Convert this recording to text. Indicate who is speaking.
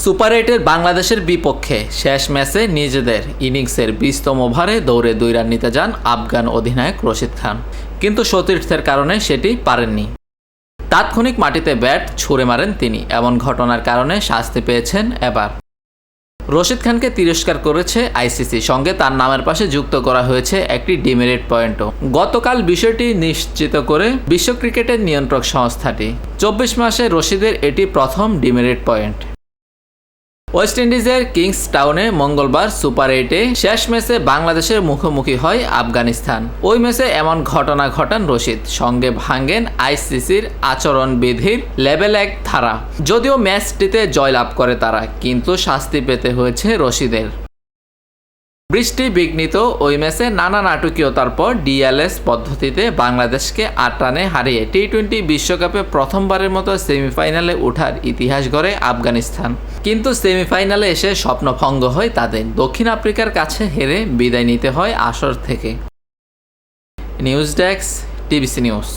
Speaker 1: Super 8-এর বাংলাদেশের বিপক্ষে শেষ ম্যাচে নিজেদের ইনিংসের 20তম ওভারে দৌড়ে 2 রান নিতে যান আফগান অধিনায়ক রশিদ খান, কিন্তু সতীর্থের কারণে সেটি পারেননি। তাৎক্ষণিক মাটিতে ব্যাট ছুঁড়ে মারেন তিনি। এমন ঘটনার কারণে শাস্তি পেয়েছেন এবার। রশিদ খানকে তিরস্কার করেছে আইসিসি, সঙ্গে তার নামের পাশে যুক্ত করা হয়েছে একটি ডিমেরিট পয়েন্টও। গতকাল বিষয়টি নিশ্চিত করে বিশ্ব ক্রিকেটের নিয়ন্ত্রক সংস্থাটি। 24 মাসে রশিদের এটি প্রথম ডিমেরিট পয়েন্ট। ওয়েস্ট ইন্ডিজের কিংস টাউনে মঙ্গলবার সুপার 8-এ শেষ ম্যাচে বাংলাদেশের মুখোমুখি হয় আফগানিস্তান। ওই ম্যাচে এমন ঘটনা ঘটান রশিদ, সঙ্গে ভাঙেন আইসিসির আচরণবিধির লেভেল 1 ধারা। যদিও ম্যাচটিতে জয়লাভ করে তারা, কিন্তু শাস্তি পেতে হয়েছে রশিদের। বৃষ্টি বিঘ্নিত ওই ম্যাচে নানা নাটকীয়তার পর ডিএলএস পদ্ধতিতে বাংলাদেশকে 8 রানে হারিয়ে টি-20 বিশ্বকাপে প্রথমবারের মতো সেমিফাইনালে ওঠার ইতিহাস গড়ে আফগানিস্তান। কিন্তু সেমিফাইনালে এসে স্বপ্নভঙ্গ হয় তাদের। দক্ষিণ আফ্রিকার কাছে হেরে বিদায় নিতে হয় আসর থেকে। News desk, TBC news.